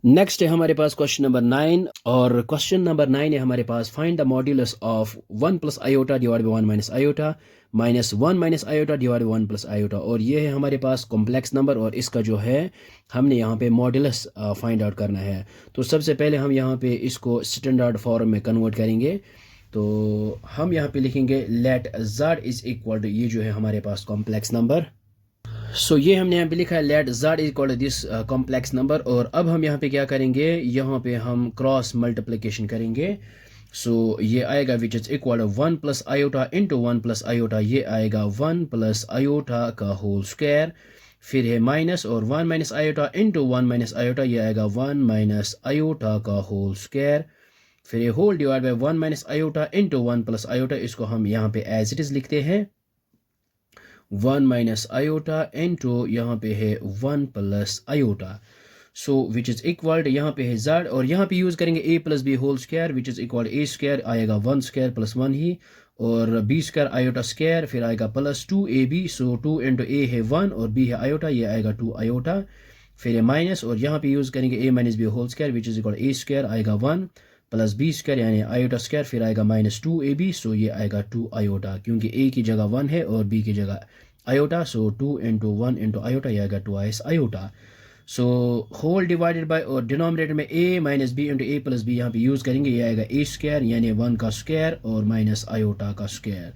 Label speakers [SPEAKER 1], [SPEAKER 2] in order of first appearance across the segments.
[SPEAKER 1] Next है हमारे पास question number 9 और क्वेश्चन नंबर 9 है हमारे पास find the modulus of 1 plus iota divide by 1 minus iota minus 1 minus iota divide by 1 plus iota. और ये है हमारे पास कॉम्प्लेक्स नंबर और इसका जो है हमने यहाँ पे मॉड्यूलस फाइंड आउट करना है। तो सबसे पहले हम यहाँ पे इसको स्टैंडर्ड फॉर्म में कन्वर्ट करेंगे। तो हम यहाँ पे लिखेंगे let z is equal to, ये जो है हमारे पास कॉम्प्लेक्स नंबर। सो ये हमने यहाँ पे लिखा है let z is equal to this complex number. और अब हम यहाँ पे क्या करेंगे, यहाँ पे हम क्रॉस मल्टीप्लिकेशन करेंगे। सो ये आएगा which is equal to 1 plus iota into 1 plus iota, ये आएगा 1 प्लस आयोटा का होल स्क्वायर। फिर है माइनस और 1 minus iota into 1 minus iota, ये आएगा 1 माइनस आयोटा का होल स्क्वायर। फिर ये whole divide by 1 minus iota into 1 plus iota, इसको हम यहाँ पे एज इट इज लिखते हैं 1 माइनस आयोटा इंटू यहाँ पे है 1 plus iota. So which is equal यहाँ पे है z और यहाँ पे यूज करेंगे a plus b whole square which is equal a square आएगा 1 स्क्वायर प्लस 1 ही, और b स्क्वायर आयोटा स्क्वायर फिर आएगा plus 2ab। So 2 into a है 1 और b है आयोटा, ये आएगा 2 आयोटा। फिर है माइनस और यहाँ पे यूज करेंगे a minus b whole square which is equal a square आएगा 1 प्लस बी स्क्वायर यानी आयोटा स्क्वायर फिर आएगा माइनस 2ab। सो ये आएगा 2 आयोटा क्योंकि a की जगह 1 है और b की जगह iota. So 2 into 1 into iota, ये आएगा 2 iota. So whole divided by और डिनोमिनेटर में a minus b into a plus b यहाँ पे यूज करेंगे, ये आएगा a स्क्वायर यानी 1 का स्क्वायर और माइनस आयोटा का square.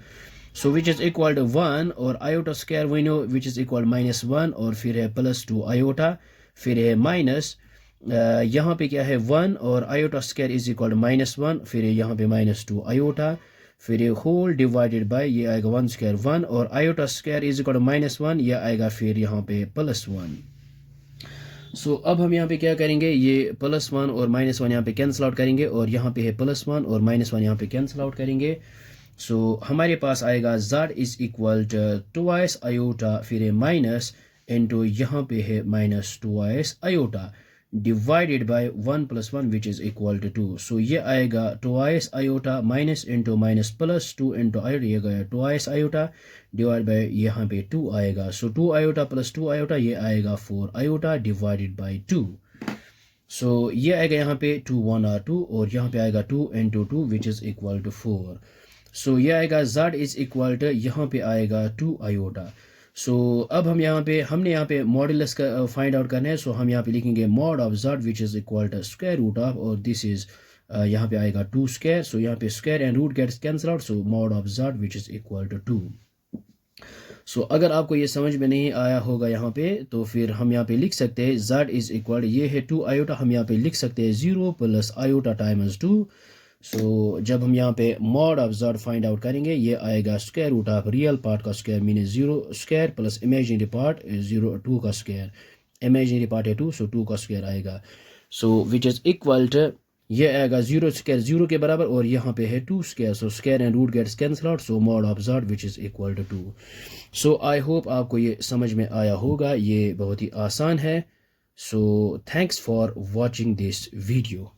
[SPEAKER 1] So which is equal to 1 और iota square we know which is equal minus 1 और फिर है प्लस 2 आयोटा। फिर है माइनस यहाँ पे क्या है 1 और iota square is equal to minus 1, फिर यहाँ पे माइनस 2 आयोटा। फिर होल डिवाइडेड बाय ये आएगा 1 स्क्वायर 1 और iota square is equal to minus 1, यह आएगा फिर यहाँ पे प्लस 1। सो अब हम यहाँ पे क्या करेंगे, ये प्लस 1 और माइनस 1 यहाँ पे कैंसिल आउट करेंगे और यहाँ पे है प्लस 1 और माइनस 1 यहाँ पे कैंसिल आउट करेंगे। सो हमारे पास आएगा z is equal to 2 iota फिर है माइनस इंटू यहाँ पे है minus 2 iota divided by 1 plus 1 which is equal to 2। So ये आएगा 2 iota minus into minus plus 2 into iota, ये गया 2 आयोटा डिवाइड बाय यहाँ पे 2 आएगा। सो 2 आयोटा प्लस 2 आयोटा, ये आएगा 4 आयोटा डिवाइडेड बाय 2। सो ये आएगा यहाँ पे 2 1 और 2 और यहाँ पे आएगा 2 into 2 which is equal to 4। So ये आएगा z इज इक्वल टू यहाँ पे आएगा 2 आयोटा। सो अब हम हमने यहाँ पे मॉडुलस का फाइंड आउट करना है। सो हम यहाँ पे लिखेंगे mod of z which is equal to square root of, और दिस इज यहाँ पे आएगा 2 स्क्वायर। सो यहाँ पे square and root gets cancel out, so mod of z which is equal to 2। So अगर आपको ये समझ में नहीं आया होगा यहाँ पे तो फिर हम यहाँ पे लिख सकते हैं z इज इक्वल, ये है 2 आयोटा, हम यहाँ पे लिख सकते हैं 0 प्लस आयोटा टाइम्स 2। सो जब हम यहाँ पे mod of z find out करेंगे, ये आएगा square root of real part का square mean 0 square plus imaginary part 2 का स्क्वायर, इमेजिनरी पार्ट है 2 सो 2 का स्क्वायर आएगा। सो विच इज इक्वल टू ये आएगा 0 स्क्वायर 0 के बराबर और यहाँ पे है 2 square. So square and root gets cancel out, so mod of z which is equal to 2। So I hope आपको ये समझ में आया होगा, ये बहुत ही आसान है। So thanks for watching this video.